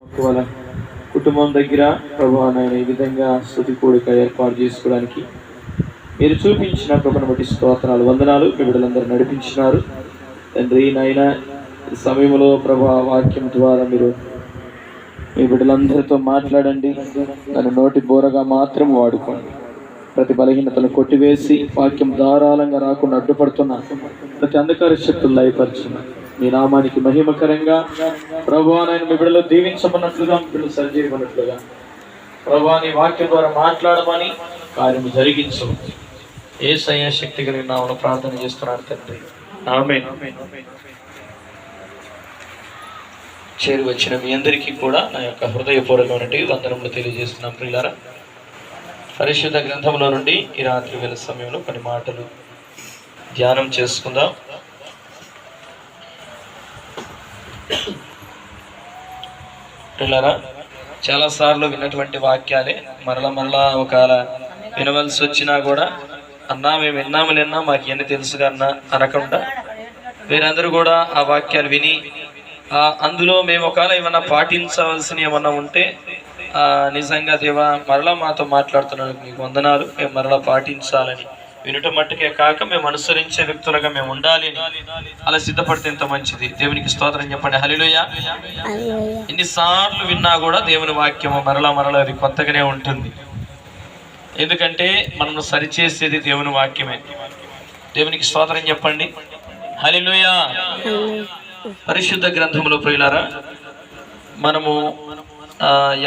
వాళ్ళ కుటుంబం దగ్గర ప్రభు నాయన ఈ విధంగా స్తుతి కూడిక ఏర్పాటు చేసుకోవడానికి మీరు చూపించిన కృపను బట్టి స్తోత్రాలు, వందనాలు. మీ బిడ్డలందరూ నడిపించినారు తండ్రి. నాయన ఈ సమయంలో ప్రభు వాక్యం ద్వారా మీరు మీ బిడ్డలందరితో మాట్లాడండి. నన్ను నోటి బోరగా మాత్రం వాడుకోండి. ప్రతి బలహీనతను కొట్టివేసి వాక్యం ధారాళంగా రాకుండా అడ్డుపడుతున్న ప్రతి అంధకార శక్తులు లయపరచున్నా మీ నామానికి మహిమకరంగా ప్రభువా నాయన మీ బిడ్డలు దీవించమన్నట్లుగా, మీ బిడ్డలు సరిచేయమన్నట్లుగా ప్రభువా నీ వాక్యం ద్వారా మాట్లాడమని కార్యం జరిగించమని యేసయ్య శక్తి కలిగిన నామములో ప్రార్థన చేస్తున్నాను తండ్రి, ఆమేన్. చేరి వచ్చిన మీ అందరికీ కూడా నా యొక్క హృదయపూర్వకమైనటువంటి వందనములు తెలియజేస్తున్నాం. ప్రియులారా, పరిశుద్ధ గ్రంథంలో నుండి ఈ రాత్రి వేళ సమయంలో కొన్ని మాటలు ధ్యానం చేసుకుందాం. పిల్లరా, చాలాసార్లు విన్నటువంటి వాక్యాలే మరలా ఒకవేళ వినవలసి వచ్చినా కూడా అన్నా మేము విన్నాములేనా మాకు ఎన్ని తెలుసుగా అన్నా అనకుండా వీరందరూ కూడా ఆ వాక్యాలు విని అందులో మేము ఒకవేళ ఏమన్నా పాటించవలసిన ఏమన్నా ఉంటే నిజంగా దేవా మరలా మాతో మాట్లాడుతున్నందుకు మీకు వందనాలు, మేము మరలా పాటించాలని వినటం మట్టుకే కాక మేము అనుసరించే వ్యక్తులుగా మేము ఉండాలి అని అలా సిద్ధపడితే ఎంత మంచిది. దేవునికి స్తోత్రం చెప్పండి. హల్లెలూయా. ఎన్నిసార్లు విన్నా కూడా దేవుని వాక్యము మరలా అది కొత్తగానే ఉంటుంది. ఎందుకంటే మనము సరిచేసేది దేవుని వాక్యమే. దేవునికి స్తోత్రం చెప్పండి. హల్లెలూయా. పరిశుద్ధ గ్రంథంలో ప్రియులారా, మనము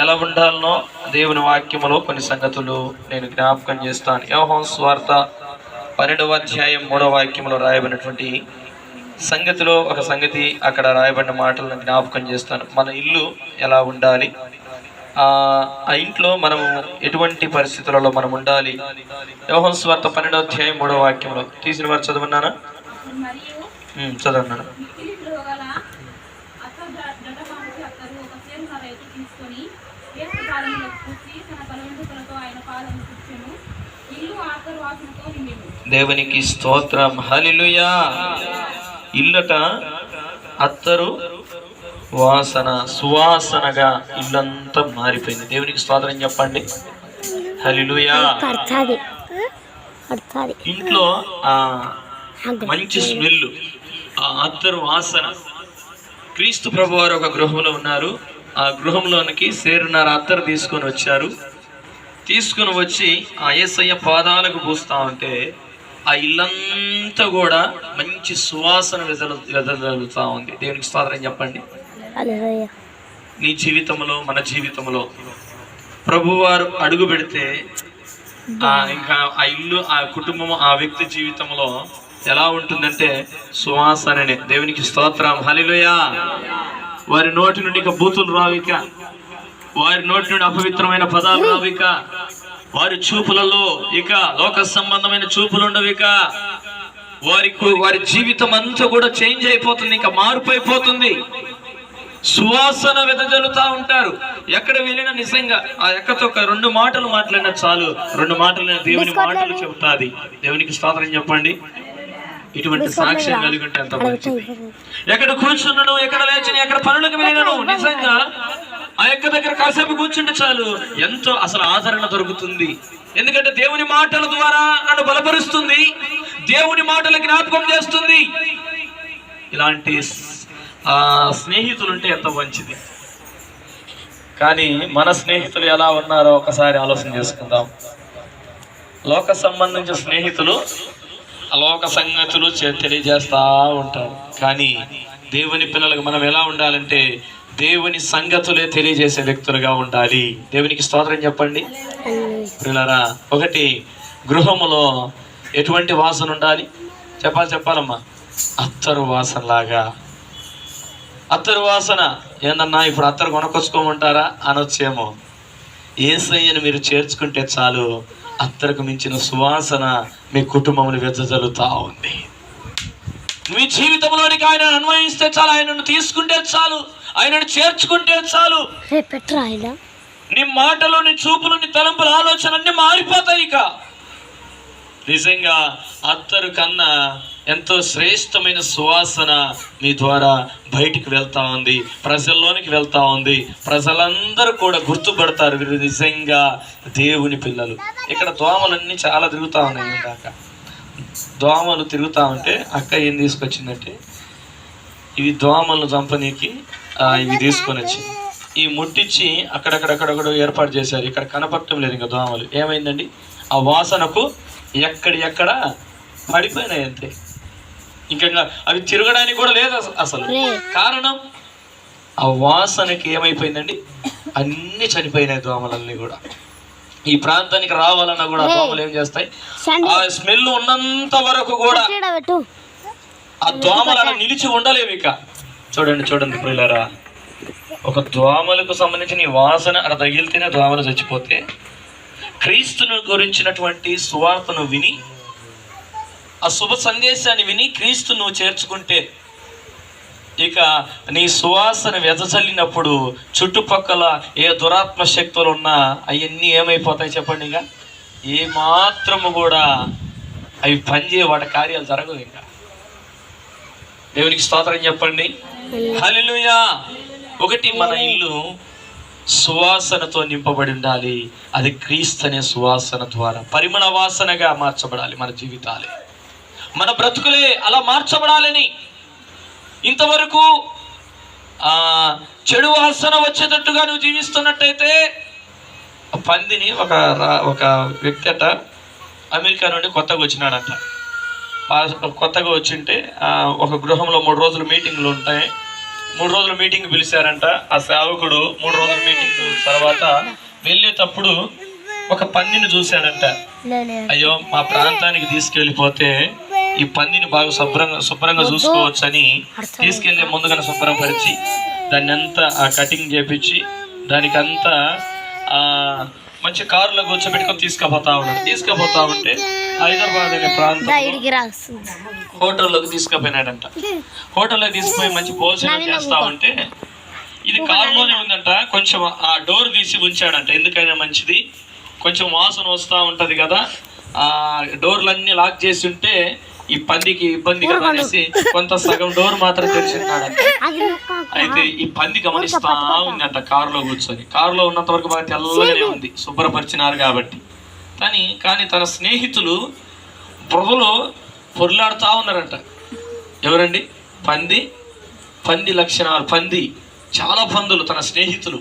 ఎలా ఉండాలనో దేవుని వాక్యములో కొన్ని సంగతులు నేను జ్ఞాపకం చేస్తాను. యోహాను సువార్త 12వ అధ్యాయం 3వ వాక్యంలో రాయబడినటువంటి సంగతిలో ఒక సంగతి, అక్కడ రాయబడిన మాటలను జ్ఞాపకం చేస్తాను. మన ఇల్లు ఎలా ఉండాలి, ఆ ఇంట్లో మనము ఎటువంటి పరిస్థితులలో మనం ఉండాలి. యోహాను సువార్త 12వ అధ్యాయం 3వ వాక్యంలో తీసిన వారు చదవన్నానా? చదవన్నాను. దేవునికి స్తోత్రం. హల్లెలూయా. ఇల్లట అత్తరు వాసన, సువాసనగా ఇల్లంతా మారిపోయింది. దేవునికి స్తోత్రం చెప్పండి. హల్లెలూయా. ఇంట్లో మంచి స్మెల్, అత్తరు వాసన. క్రీస్తు ప్రభు వారు ఒక గృహంలో ఉన్నారు. ఆ గృహంలోనికి సేరున్నర అత్తరు తీసుకొని వచ్చారు. తీసుకుని వచ్చి ఆ యేసయ్య పాదాలకు పూస్తా ఉంటే ఆ ఇల్లంతా కూడా మంచి సువాసన వెదజల్లుతా ఉంది. దేవునికి స్తోత్రం చెప్పండి. నీ జీవితంలో, మన జీవితంలో ప్రభువారు అడుగు పెడితే ఇంకా ఆ ఇల్లు, ఆ కుటుంబం, ఆ వ్యక్తి జీవితంలో ఎలా ఉంటుందంటే సువాసననే. దేవునికి స్తోత్రం. హల్లెలూయా. వారి నోటి నుండి ఇక బూతులు రావిక, వారి నోటి నుండి అపవిత్రమైన పదాలు రావిక, వారి చూపులలో ఇక లోక సంబంధమైన చూపులు ఉండవిక. వారి జీవితం అంతా కూడా చేంజ్ అయిపోతుంది, ఇంకా మార్పు అయిపోతుంది. సువాసన వెదజల్లుతా ఉంటారు. ఎక్కడ వెళ్ళినా నిజంగా ఆ ఎక్కతో ఒక 2 మాటలు మాట్లాడినా చాలు, 2 మాటలు దేవుని మాటలు చెబుతాది. దేవునికి స్తోత్రం చెప్పండి. ఇటువంటి సాక్ష్యం కలిగి ఉంటే ఎంత మంచిది. ఎక్కడ కూర్చున్నాను, ఎక్కడ లేచిన, ఎక్కడ పనులకు వెళ్ళినాను, నిజంగా ఆ యొక్క దగ్గర కాసేపు కూర్చుంటే చాలు ఎంతో అసలు ఆదరణ దొరుకుతుంది. ఎందుకంటే దేవుని మాటల ద్వారా నన్ను బలపరుస్తుంది, దేవుని మాటలు జ్ఞాపకం చేస్తుంది. ఇలాంటి స్నేహితులుంటే ఎంత మంచిది. కానీ మన స్నేహితులు ఎలా ఉన్నారో ఒకసారి ఆలోచన చేసుకుందాం. లోక సంబంధించిన స్నేహితులు లోక సంగతులు తెలియజేస్తూ ఉంటారు. కానీ దేవుని పిల్లలకు మనం ఎలా ఉండాలంటే దేవుని సంగతులే తెలియజేసే వ్యక్తులుగా ఉండాలి. దేవునికి స్తోత్రం చెప్పండి. పిల్లరా, ఒకటి గృహములో ఎటువంటి వాసన ఉండాలి చెప్పాలమ్మా? అత్తరు వాసన లాగా. అత్తరు వాసన ఏందన్నా ఇప్పుడు అత్తరు కొనుక్కొచ్చుకోమంటారా అనొచ్చేమో. యేసయ్యను మీరు చేర్చుకుంటే చాలు, అత్తరుకు మించిన సువాసన మీ కుటుంబంలో వెదజల్లుతా ఉంది. మీ జీవితంలోనికి ఆయనను అన్వయిస్తే చాలు, ఆయనను తీసుకుంటే చాలు, ఆయనను చేర్చుకుంటే చాలు. నీ మాటలు, నీ చూపులు, నీ తలంపులు, ఆలోచన అన్ని మారిపోతాయి. ఇక నిజంగా అత్తరు కన్నా ఎంతో శ్రేష్టమైన సువాసన మీ ద్వారా బయటికి వెళ్తా ఉంది, ప్రజల్లోనికి వెళ్తా ఉంది. ప్రజలందరూ కూడా గుర్తుపడతారు వీరు నిజంగా దేవుని పిల్లలు. ఇక్కడ దోమలన్నీ చాలా తిరుగుతూ ఉన్నాయి. ఇందాక దోమలు తిరుగుతూ ఉంటే అక్క ఏం తీసుకొచ్చిందంటే ఇవి దోమలను చంపనీకి ఇవి తీసుకొని వచ్చింది. ఈ ముట్టించి అక్కడక్కడక్కడక్కడ ఏర్పాటు చేశారు. ఇక్కడ కనపడటం లేదు ఇంకా దోమలు. ఏమైందండి, ఆ వాసనకు ఎక్కడ పడిపోయినాయి అంతే. ఇంకా అవి తిరగడానికి కూడా లేదు అసలు. కారణం ఆ వాసనకి ఏమైపోయిందండి, అన్ని చనిపోయినాయి దోమలన్నీ కూడా. ఈ ప్రాంతానికి రావాలన్నా కూడా దోమలు ఏం చేస్తాయి, ఆ స్మెల్ ఉన్నంత వరకు కూడా ఆ దోమలు అలా నిలిచి ఉండలేవు. ఇక చూడండి పిల్లరా, ఒక దోమలకు సంబంధించిన ఈ వాసన అలా తగిలితేనే దోమలు చచ్చిపోతే, క్రీస్తును గురించినటువంటి సువార్తను విని ఆ శుభ సందేశాన్ని విని క్రీస్తు నువ్వు చేర్చుకుంటే ఇక నీ సువాసన వెదజల్లినప్పుడు చుట్టుపక్కల ఏ దురాత్మ శక్తులు ఉన్నా అవన్నీ ఏమైపోతాయి చెప్పండి. ఇక ఏ మాత్రము కూడా అవి పనిచేయ, వాటి కార్యాలు జరగవు. ఇంకా దేవునికి స్తోత్రం చెప్పండి. హల్లెలూయా. ఒకటి, మన ఇల్లు సువాసనతో నింపబడి ఉండాలి. అది క్రీస్తు అనే సువాసన ద్వారా పరిమళ వాసనగా మార్చబడాలి. మన జీవితాలే, మన బ్రతుకులే అలా మార్చబడాలని. ఇంతవరకు చెడు వాసన వచ్చేటట్టుగా నువ్వు జీవిస్తున్నట్టయితే, పందిని ఒక వ్యక్తి అట అమెరికా నుండి కొత్తగా వచ్చినాడంట. కొత్తగా వచ్చింటే ఒక గృహంలో 3 రోజులు మీటింగ్లు ఉంటాయి. 3 రోజులు మీటింగ్ పిలిచారంట. ఆ సేవకుడు 3 రోజుల మీటింగ్ తర్వాత వెళ్ళేటప్పుడు ఒక పందిని చూశాడంట. అయ్యో, మా ప్రాంతానికి తీసుకెళ్ళిపోతే ఈ పందిని బాగా శుభ్రంగా చూసుకోవచ్చని తీసుకెళ్లే ముందుగానే శుభ్రపరిచి దాన్ని అంతా కటింగ్ చేపించి దానికంతా మంచి కారులో కూర్చోబెట్టుకొని తీసుకుపోతా ఉంటే హైదరాబాద్ అనే ప్రాంతం హోటల్లోకి తీసుకుపోయినాడంట. హోటల్లోకి తీసుకుపోయి మంచి భోజనం చేస్తా ఉంటే ఇది కారులోనే ఉందంట. కొంచెం ఆ డోర్ తీసి ఉంచాడంట. ఎందుకైనా మంచిది, కొంచెం వాసన వస్తూ ఉంటుంది కదా, ఆ డోర్లన్నీ లాక్ చేసి ఉంటే ఈ పందికి ఇబ్బంది కదా అనేసి కొంత సగం డోర్ మాత్రం తెరిచిన్నాడంట. అయితే ఈ పంది గమనిస్తా ఉందంట కారులో కూర్చొని. కారులో ఉన్నంత వరకు బాగా తెల్లగానే ఉంది, శుభ్రపరిచినారు కాబట్టి. కానీ తన స్నేహితులు బురదలో పొర్లాడుతూ ఉన్నారంట. ఎవరండి? పంది లక్షణాలు. చాలా పందులు తన స్నేహితులు.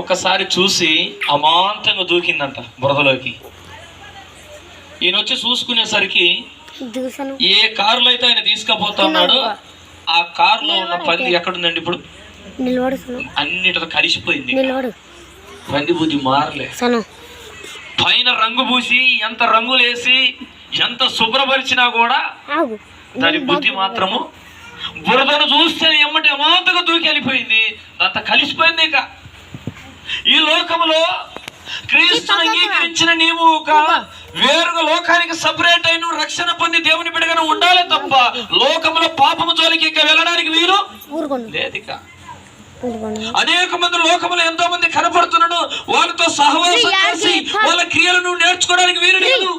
ఒక్కసారి చూసి అమాంతంగా దూకిందంట బురదలోకి. ఈయన వచ్చి చూసుకునేసరికి ఏ కారులో అయితే ఆయన తీసుకుపోతున్నాడో ఆ కారులో ఉన్న పంది ఎక్కడుందండి ఇప్పుడు? అన్నిటితో కలిసిపోయింది. పంది బుద్ధి మారలే. పైన రంగు పూసి ఎంత రంగులు వేసి ఎంత శుభ్రపరిచినా కూడా దాని బుద్ధి మాత్రము బురదను చూస్తే ఎమ్మటి అమాంతగా దూకి వెళ్ళిపోయింది. అంత కలిసిపోయింది. ఇక ఈ లోకములో క్రీస్తుని అంగీకరించిన నీవు ఒక వేరుగా లోకానికి సపరేట్ అయిన రక్షణ పొంది దేవుని బిడ్డగా ఉండాలి తప్ప లోకములో పాపము జోలికి ఇక వెళ్ళడానికి వీలు లేదు. ఇక అనేక మంది లోకములో ఎంతో మంది కనపడుతున్నాడు, వాళ్ళతో సహవాసం చేసి వాళ్ళ క్రియలను నేర్చుకోవడానికి వీలు లేదు.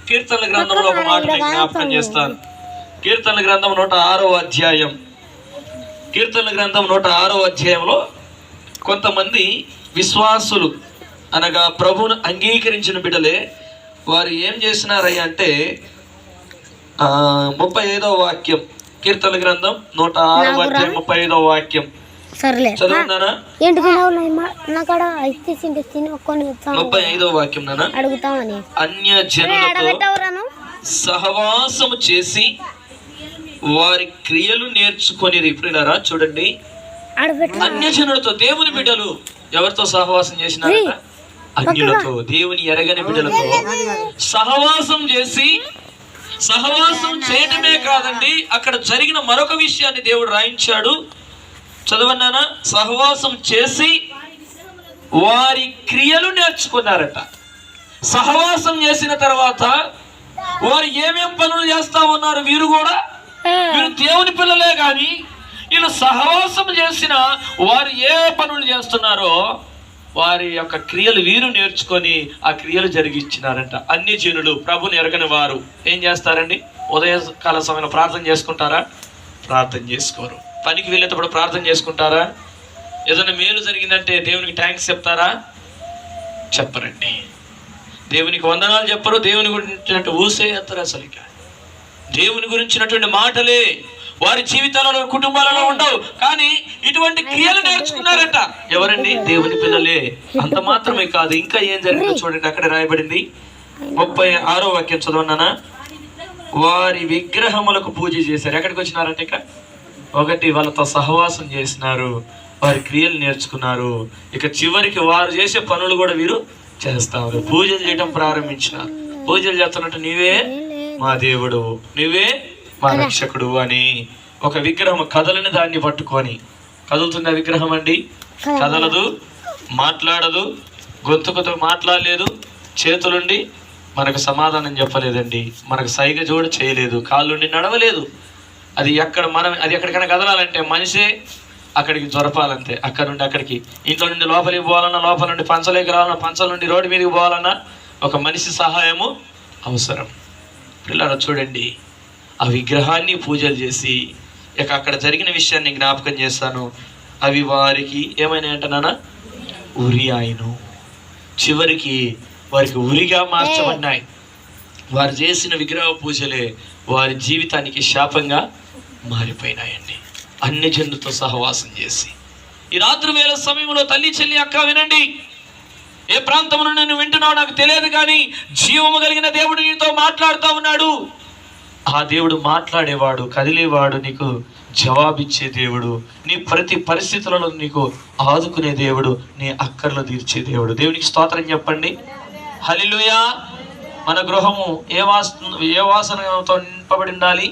కీర్తనల గ్రంథంలో ఒక మాట జ్ఞాపకం చేస్తాను. కీర్తనల గ్రంథం 106వ అధ్యాయం. కీర్తనల గ్రంథం 106వ అధ్యాయంలో కొంతమంది విశ్వాసులు అనగా ప్రభువును అంగీకరించిన బిడ్డలే వారు ఏం చేసినారయ్య అంటే 35వ వాక్యం. కీర్తనల గ్రంథం 106వ అధ్యాయం 35వ వాక్యం చదువున్నానా? 35వ వాక్యం నానా. అన్య జనులతో సహవాసము చేసి వారి క్రియలు నేర్చుకొని. ఇప్పుడు చూడండి, అన్యజనులతో, దేవుని బిడ్డలు ఎవరితో సహవాసం చేసినారట? అన్యులతో, దేవుని ఎరగని బిడ్డలతో సహవాసం చేసి, సహవాసం చేయటమే కాదండి, అక్కడ జరిగిన మరొక విషయాన్ని దేవుడు రాయించాడు. చదవన్నానా? సహవాసం చేసి వారి క్రియలు నేర్చుకున్నారట. సహవాసం చేసిన తర్వాత వారు ఏమేం పనులు చేస్తా ఉన్నారు? వీరు దేవుని పిల్లలే కానీ వీళ్ళు సహవాసం చేసిన వారు ఏ పనులు చేస్తున్నారో వారి యొక్క క్రియలు వీరు నేర్చుకొని ఆ క్రియలు జరిగించినారంట. అన్ని జనులు ప్రభుని ఎరగని వారు ఏం చేస్తారండి? ఉదయకాల సమయంలో ప్రార్థన చేసుకుంటారా? ప్రార్థన చేసుకోరు. పనికి వెళ్ళేటప్పుడు ప్రార్థన చేసుకుంటారా? ఏదైనా మేలు జరిగిందంటే దేవునికి థ్యాంక్స్ చెప్తారా? చెప్పరండి. దేవునికి వందనాలు చెప్పరు. దేవుని గురించినట్టు ఊసే ఎత్తరు. అసలు ఇక దేవుని గురించినటువంటి మాటలే వారి జీవితాలలో, కుటుంబాలలో ఉండవు. కానీ ఇటువంటి క్రియలు నేర్చుకున్నారట. ఎవరండి? దేవుని పిల్లలే. అంత మాత్రమే కాదు, ఇంకా ఏం జరిగిందో చూడండి. అక్కడ రాయబడింది 36వ వాక్యం చదవన్నానా? వారి విగ్రహములకు పూజ చేశారు. ఎక్కడికి వచ్చినారంటే ఇక ఒకటి, వాళ్ళతో సహవాసం చేసినారు, వారి క్రియలు నేర్చుకున్నారు. ఇక చివరికి వారు చేసే పనులు కూడా వీరు చేస్తారు. పూజలు చేయడం ప్రారంభించినారు. పూజలు చేస్తున్నట్టు నీవే మా దేవుడు, నువ్వే మా రక్షకుడు అని. ఒక విగ్రహం కదలని దాన్ని పట్టుకొని, కదులుతున్న విగ్రహం అండి, కదలదు, మాట్లాడదు, గొంతుకుతో మాట్లాడలేదు, చేతులుండి మనకు సమాధానం చెప్పలేదండి, మనకు సైగ జోడు చేయలేదు, కాళ్ళుండి నడవలేదు. అది ఎక్కడికైనా కదలాలంటే మనిషే అక్కడికి జొరపాలంతే. అక్కడ నుండి అక్కడికి, ఇంట్లో నుండి లోపలికి పోవాలన్నా, లోపల నుండి పంచలోకి రావాలన్నా, పంచల నుండి రోడ్డు మీదకి పోవాలన్నా ఒక మనిషి సహాయము అవసరం. పిల్లలు చూడండి, ఆ విగ్రహాన్ని పూజలు చేసి, ఇక అక్కడ జరిగిన విషయాన్ని జ్ఞాపకం చేస్తాను. అవి వారికి ఏమైనా అంటున్నానా? ఉరి ఆయను. చివరికి వారికి ఉరిగా మార్చబడినాయి. వారు చేసిన విగ్రహ పూజలే వారి జీవితానికి శాపంగా మారిపోయినాయండి. అన్ని జనులతో సహవాసం చేసి. ఈ రాత్రి వేళ సమయంలో తల్లి, చెల్లి, అక్క వినండి. ఏ ప్రాంతంలో నేను వింటున్నావు నాకు తెలియదు, కానీ జీవము కలిగిన దేవుడు నీతో మాట్లాడుతూ ఉన్నాడు. ఆ దేవుడు మాట్లాడేవాడు, కదిలేవాడు, నీకు జవాబిచ్చే దేవుడు, నీ ప్రతి పరిస్థితులలో నీకు ఆదుకునే దేవుడు, నీ అక్కర్లు తీర్చే దేవుడు. దేవునికి స్తోత్రం చెప్పండి. హల్లెలూయా. మన గృహము ఏ వాసనతో నింపబడి ఉండాలి?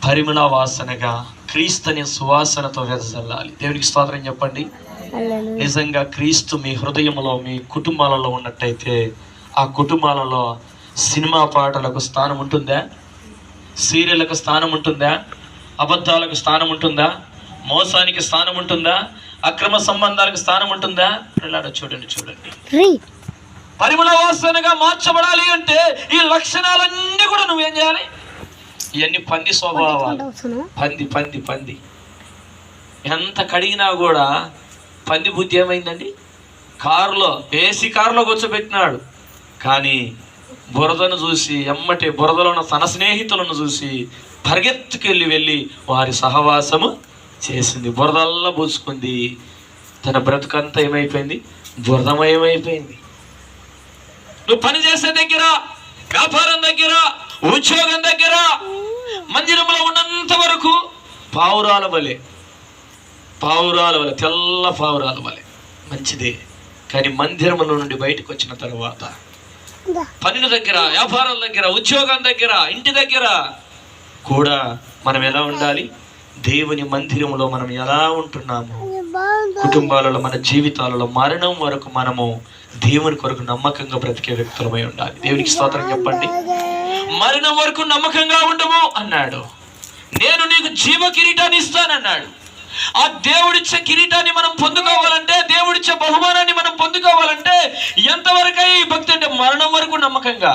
పరిమళ వాసనగా, క్రీస్తుని సువాసనతో వెదజల్లాలి. దేవునికి స్తోత్రం చెప్పండి. నిజంగా క్రీస్తు మీ హృదయంలో, మీ కుటుంబాలలో ఉన్నట్టయితే, ఆ కుటుంబాలలో సినిమా పాటలకు స్థానం ఉంటుందా? సీరియళ్ళకు స్థానం ఉంటుందా? అబద్ధాలకు స్థానం ఉంటుందా? మోసానికి స్థానం ఉంటుందా? అక్రమ సంబంధాలకు స్థానం ఉంటుందా? పిల్లలు చూడండి, పరిమళ వాసనగా మార్చబడాలి అంటే ఈ లక్షణాలన్నీ కూడా నువ్వేం చేయాలి? ఇవన్నీ పంది స్వభావాలు. పంది ఎంత కడిగినా కూడా పంది బుద్ధి ఏమైందండి? ఏసీ కారులో కూర్చోబెట్టినాడు, కానీ బురదను చూసి, ఎమ్మటే బురదలో ఉన్న తన స్నేహితులను చూసి వెళ్ళి వారి సహవాసము చేసింది. బురదల్లా పూసుకుంది. తన బ్రతుకంతా ఏమైపోయింది? బురదమయమైపోయింది. నువ్వు పని చేసే దగ్గర, వ్యాపారం దగ్గర, ఉద్యోగం దగ్గర, మందిరంలో ఉన్నంత వరకు పావురాల వలె, తెల్ల పావురాల వలె మంచిదే. కానీ మందిరముల నుండి బయటకు వచ్చిన తర్వాత, పనుల దగ్గర, వ్యాపారాల దగ్గర, ఉద్యోగం దగ్గర, ఇంటి దగ్గర కూడా మనం ఎలా ఉండాలి? దేవుని మందిరంలో మనం ఎలా ఉంటున్నాము? కుటుంబాలలో, మన జీవితాలలో మరణం వరకు మనము దేవుని కొరకు నమ్మకంగా బ్రతికే వ్యక్తులమై ఉండాలి. దేవునికి స్తోత్రం చెప్పండి. మరణం వరకు నమ్మకంగా ఉండము అన్నాడు. నేను నీకు జీవ కిరీటాన్ని ఇస్తానన్నాడు. ఆ దేవుడిచ్చే కిరీటాన్ని మనం పొందుకోవాలంటే, దేవుడిచ్చే బహుమానాన్ని మనం పొందుకోవాలంటే ఎంతవరకు ఈ భక్తి అంటే మరణం వరకు నమ్మకంగా,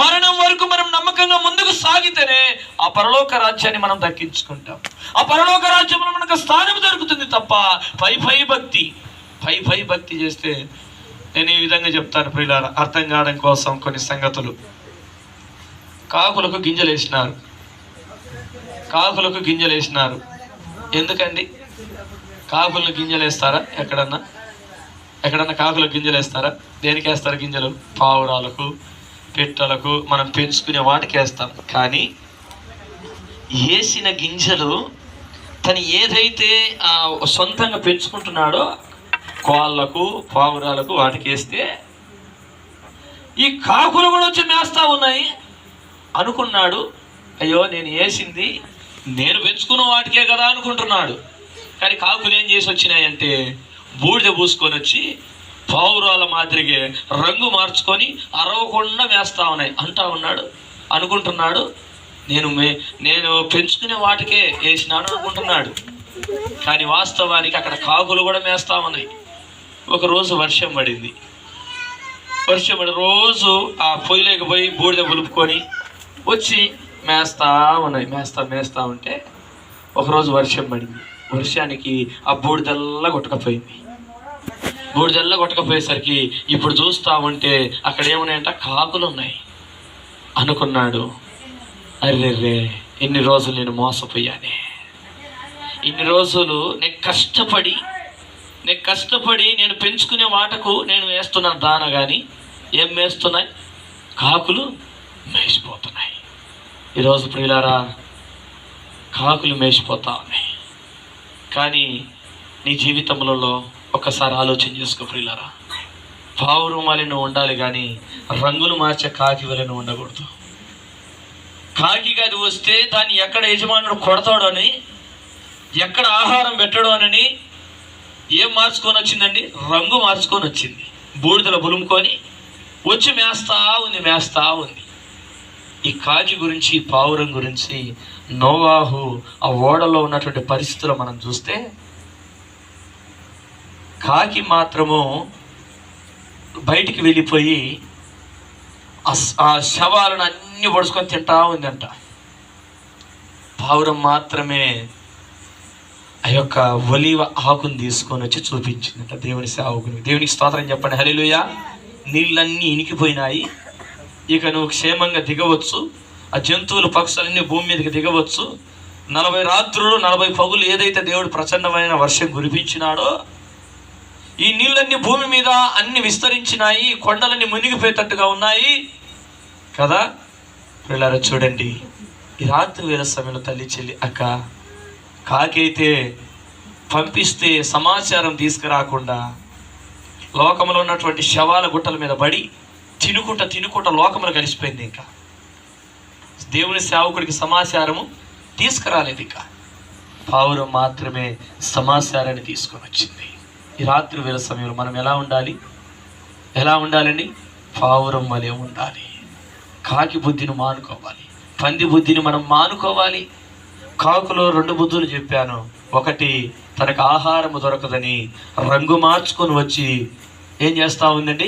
మరణం వరకు మనం నమ్మకంగా ముందుకు సాగితేనే ఆ పరలోక రాజ్యాన్ని మనం దక్కించుకుంటాం. ఆ పరలోక రాజ్యంలో మనకు స్థానం దొరుకుతుంది తప్ప పై భక్తి చేస్తే, నేను ఈ విధంగా చెప్తాను ప్రియులారా, అర్థం కావడం కోసం కొన్ని సంగతులు. కాకులకు గింజలు వేసినారు. ఎందుకండి? కాకులకు గింజలు వేస్తారా? ఎక్కడన్నా కాకులకు గింజలు వేస్తారా? దేనికి వేస్తారు గింజలు? పావురాలకు, పిట్టలకు, మనం పెంచుకునే వాటికి వేస్తాం. కానీ వేసిన గింజలు తను ఏదైతే సొంతంగా పెంచుకుంటున్నాడో కోళ్ళకు, పావురాలకు, వాటికి వేస్తే ఈ కాకులు కూడా వచ్చి మేస్తా ఉన్నాయి అనుకున్నాడు. అయ్యో, నేను వేసింది నేను పెంచుకున్న వాటికే కదా అనుకుంటున్నాడు. కానీ కాకులు ఏం చేసి వచ్చినాయంటే బూడిద పూసుకొని వచ్చి పావురాల మాదిరిగే రంగు మార్చుకొని అరవకుండా వేస్తా ఉన్నాయి. అనుకుంటున్నాడు నేను పెంచుకునే వాటికే వేసినాను అనుకుంటున్నాడు. కానీ వాస్తవానికి అక్కడ కాకులు కూడా మేస్తా ఉన్నాయి. ఒకరోజు వర్షం పడింది. వర్షం పడి రోజు ఆ పొయ్యిలోకి పోయి బూడిద పులుపుకొని వచ్చి మేస్తా ఉంటే ఒకరోజు వర్షం పడింది. వర్షానికి ఆ బూడిదల్లా కొట్టుకపోయింది. బూడిదల్లా కొట్టుకపోయేసరికి ఇప్పుడు చూస్తూ ఉంటే అక్కడ ఏమున్నాయంట, కాకులు ఉన్నాయి. అనుకున్నాడు, అర్రెర్రే, ఇన్ని రోజులు నేను మోసపోయానే, ఇన్ని రోజులు నేను కష్టపడి నేను పెంచుకునే వాటకు నేను వేస్తున్నాను దాన, కానీ ఏం మేస్తున్నాయి, కాకులు మేసిపోతున్నాయి. ఈరోజు ప్రియులారా, కాకులు మేసిపోతా ఉన్నాయి. కానీ నీ జీవితంలో ఒక్కసారి ఆలోచన చేసుకో ప్రియులారా, పావురం వలె నువ్వు ఉండాలి, కానీ రంగులు మార్చే కాకి వలె నువ్వు ఉండకూడదు. కాకి గది వస్తే దాన్ని ఎక్కడ యజమానుడు కొడతాడు అని, ఎక్కడ ఆహారం పెట్టడు అని ఏం మార్చుకొని వచ్చిందండి, రంగు మార్చుకొని వచ్చింది. బూడిదల బులుముకొని వచ్చి మేస్తా ఉంది. ఈ కాకి గురించి, పావురం గురించి నోవాహు ఆ ఓడలో ఉన్నటువంటి పరిస్థితులు మనం చూస్తే, కాకి మాత్రము బయటికి వెళ్ళిపోయి ఆ శవాలను అన్ని పొడుచుకొని తింటా ఉందంట. పావురం మాత్రమే ఆ యొక్క ఒలీవ ఆకుని తీసుకొని వచ్చి చూపించిందంట దేవుని సేవకుని. దేవునికి స్తోత్రం చెప్పండి, హల్లెలూయా. నీళ్ళన్నీ ఇనికిపోయినాయి, ఇక నువ్వు క్షేమంగా దిగవచ్చు, ఆ జంతువులు పక్షులన్నీ భూమి మీదకి దిగవచ్చు. 40 రాత్రులు 40 పగులు ఏదైతే దేవుడు ప్రచండమైన వర్షం కురిపించినాడో, ఈ నీళ్ళన్నీ భూమి మీద అన్ని విస్తరించినాయి, కొండలన్నీ మునిగిపోయేటట్టుగా ఉన్నాయి కదా. పిల్లలు చూడండి, ఈ రాత్రి వేళ సమయంలో తల్లి చెల్లి అక్క, కాకైతే పంపిస్తే సమాచారం తీసుకురాకుండా లోకంలో ఉన్నటువంటి శవాల గుట్టల మీద పడి తినుకుంటా లోకంలో కలిసిపోయింది. ఇంకా దేవుని సేవకుడికి సమాచారము తీసుకురాలేదు. ఇక పావురం మాత్రమే సమాచారాన్ని తీసుకొని వచ్చింది. ఈ రాత్రి వేళ సమయంలో మనం ఎలా ఉండాలండి? పావురం వలె ఉండాలి. కాకి బుద్ధిని మానుకోవాలి, పంది బుద్ధిని మనం మానుకోవాలి. కాకులో 2 బుద్ధులు చెప్పాను. ఒకటి, తనకు ఆహారము దొరకదని రంగు మార్చుకొని వచ్చి ఏం చేస్తూ ఉందండి,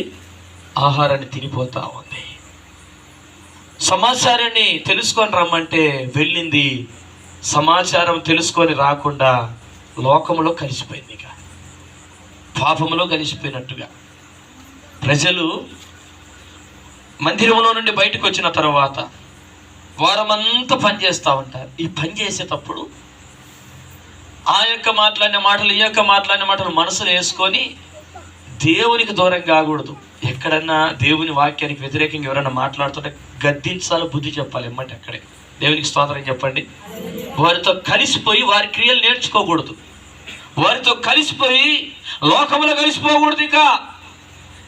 ఆహారాన్ని తినిపోతూ ఉంది. సమాచారాన్ని తెలుసుకొని రమ్మంటే వెళ్ళింది, సమాచారం తెలుసుకొని రాకుండా లోకములో కలిసిపోయింది. ఇక పాపములో కలిసిపోయినట్టుగా ప్రజలు మందిరంలో నుండి బయటకు వచ్చిన తర్వాత వారమంతా పనిచేస్తూ ఉంటారు. ఈ పని చేసేటప్పుడు ఆ యొక్క మాట్లాడిన మాటలు, ఈ యొక్క మాట్లాడిన మాటలు మనసులో వేసుకొని దేవునికి దూరం కాకూడదు. ఎక్కడన్నా దేవుని వాక్యానికి వ్యతిరేకంగా ఎవరైనా మాట్లాడుతుంటే గద్దించాలి, బుద్ధి చెప్పాలి ఎమ్మంటే అక్కడే. దేవునికి స్తోత్రం చెప్పండి. వారితో కలిసిపోయి వారి క్రియలు నేర్చుకోకూడదు, వారితో కలిసిపోయి లోకములో కలిసిపోకూడదు.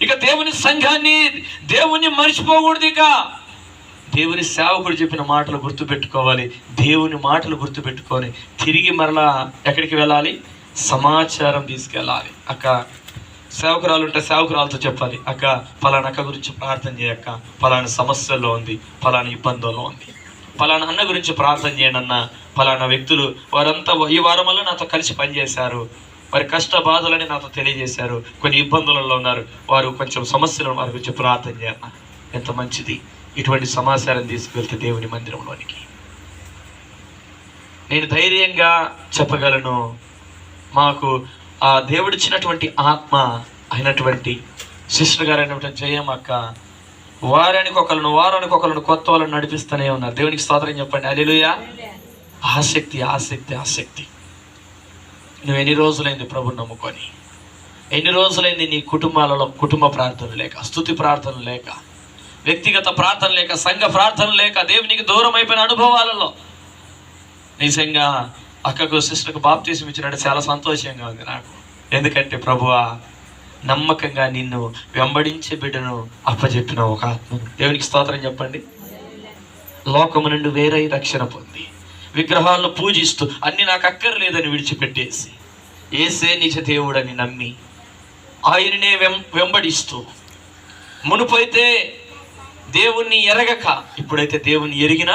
ఇక దేవుని సంఘాన్ని, దేవుణ్ణి మర్చిపోకూడదు. ఇక దేవుని సేవకుడు చెప్పిన మాటలు గుర్తుపెట్టుకోవాలి. దేవుని మాటలు గుర్తుపెట్టుకొని తిరిగి మరలా ఎక్కడికి వెళ్ళాలి, సమాచారం తీసుకెళ్ళాలి. అక్క సేవకురాలు ఉంటే సేవకురాలతో చెప్పాలి, అక్క పలానా అక్క గురించి ప్రార్థన చేయక్క, పలానా సమస్యల్లో ఉంది, పలానా ఇబ్బందుల్లో ఉంది, పలానా అన్న గురించి ప్రార్థన చేయండి అన్న, పలానా వ్యక్తులు వారంతా ఈ వారం వల్ల నాతో కలిసి పనిచేశారు, వారి కష్ట బాధలని నాతో తెలియజేశారు, కొన్ని ఇబ్బందులలో ఉన్నారు, వారు కొంచెం సమస్యలు వారి గురించి ప్రార్థన చేయన్న. ఎంత మంచిది ఇటువంటి సమాచారం తీసుకువెళ్తే దేవుని మందిరంలోనికి. నేను ధైర్యంగా చెప్పగలను, మాకు ఆ దేవుడిచ్చినటువంటి ఆత్మ అయినటువంటి సిస్టర్ గారు అయినటువంటి జయమ్మ అక్క వారానికి ఒకళ్ళను కొత్త వాళ్ళని నడిపిస్తూనే ఉన్నారు. దేవునికి స్తోత్రం చెప్పండి, హల్లెలూయా. ఆసక్తి. నువ్వు ఎన్ని రోజులైంది ప్రభుని నమ్ముకొని? ఎన్ని రోజులైంది నీ కుటుంబాలలో కుటుంబ ప్రార్థన లేక, స్తుతి ప్రార్థన లేక, వ్యక్తిగత ప్రార్థన లేక, సంఘ ప్రార్థన లేక, దేవునికి దూరం అయిపోయిన అనుభవాలలో? నిజంగా అక్కకు సిస్టర్కు బాప్తీసం ఇచ్చినట్టు చాలా సంతోషంగా ఉంది నాకు. ఎందుకంటే ప్రభువా నమ్మకంగా నిన్ను వెంబడించే బిడ్డను అప్పచెప్పిన ఒక ఆత్మను. దేవునికి స్తోత్రం చెప్పండి. లోకము నుండి వేరే రక్షణ పొంది విగ్రహాలను పూజిస్తూ అన్ని నాకు అక్కర్లేదని విడిచిపెట్టేసి యేసే నిజ దేవుడని నమ్మి ఆయననే వెంబడిస్తూ, మునుపైతే దేవుణ్ణి ఎరగక ఇప్పుడైతే దేవుణ్ణి ఎరిగిన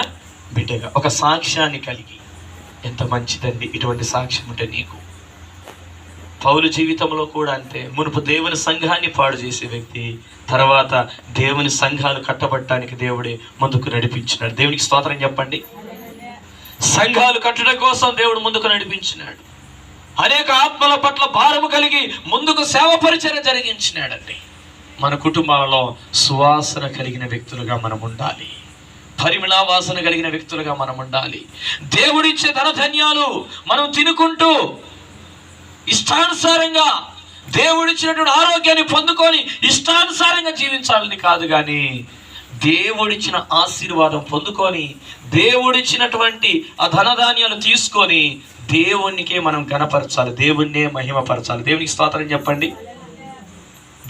బిడ్డగా ఒక సాక్ష్యాన్ని కలిగి, ఎంత మంచిదండి ఇటువంటి సాక్ష్యం ఉంటే నీకు. పౌలు జీవితంలో కూడా అంతే. మునుపు దేవుని సంఘాన్ని పాడు చేసే వ్యక్తి, తర్వాత దేవుని సంఘాలు కట్టబడటానికి దేవుడే ముందుకు నడిపించినాడు. దేవునికి స్తోత్రం చెప్పండి. సంఘాలు కట్టడం కోసం దేవుడు ముందుకు నడిపించినాడు. అనేక ఆత్మల పట్ల భారము కలిగి ముందుకు సేవ పరిచర్య జరిగించినాడండి. మన కుటుంబాలలో సువాసన కలిగిన వ్యక్తులుగా మనం ఉండాలి. పరిమళ వాసన కలిగిన వ్యక్తులుగా మనం ఉండాలి. దేవుడిచ్చే ధనధాన్యాలు మనం తినుకుంటూ ఇష్టానుసారంగా, దేవుడిచ్చినటువంటి ఆరోగ్యాన్ని పొందుకొని ఇష్టానుసారంగా జీవించాలని కాదు, కానీ దేవుడిచ్చిన ఆశీర్వాదం పొందుకొని, దేవుడిచ్చినటువంటి ఆ ధనధాన్యాలు తీసుకొని దేవునికే మనం ఘనపరచాలి, దేవుణ్ణే మహిమపరచాలి. దేవునికి స్తోత్రం చెప్పండి.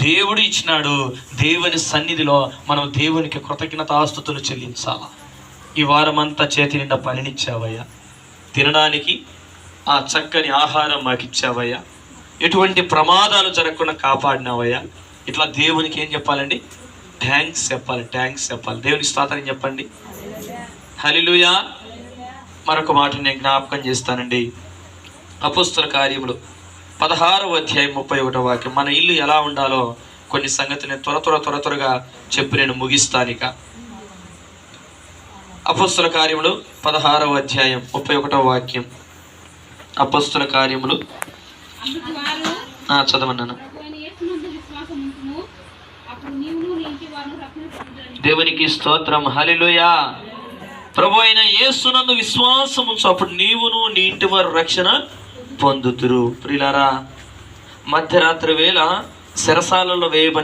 దేవుడు ఇచ్చినాడు, దేవుని సన్నిధిలో మనం దేవునికి కృతజ్ఞతాస్తుతులు చెల్లించాలి. ఈ వారమంతా చేతి నిండా పనినిచ్చావయ్యా, తినడానికి ఆ చక్కని ఆహారం మాకు ఇచ్చావయ్యా, ఎటువంటి ప్రమాదాలు జరగకుండా కాపాడినావయ్యా. ఇట్లా దేవునికి ఏం చెప్పాలండి? థ్యాంక్స్ చెప్పాలి, థ్యాంక్స్ చెప్పాలి. దేవునికి స్తోత్రం చెప్పండి. హల్లెలూయా. మరొక మాట నేను జ్ఞాపకం చేస్తానండి. అపోస్తల కార్యములు 16వ అధ్యాయం 31వ వాక్యం. మన ఇల్లు ఎలా ఉండాలో కొన్ని సంగతులు నేను త్వరగా చెప్పి నేను ముగిస్తానిక. అపోస్తల కార్యములు 16వ అధ్యాయం 31వ వాక్యం. అపోస్తల కార్యములు చదవన్నాను. దేవునికి స్తోత్రం. హల్లెలూయా. ప్రభు అయిన యేసునందు విశ్వాసం ఉంచు, అప్పుడు నీవును నీ ఇంటి వారు రక్షణ పొందుతురు. ప్రియులారా, మధ్యరాత్రి వేళ చెరసాలలో వేయబడిన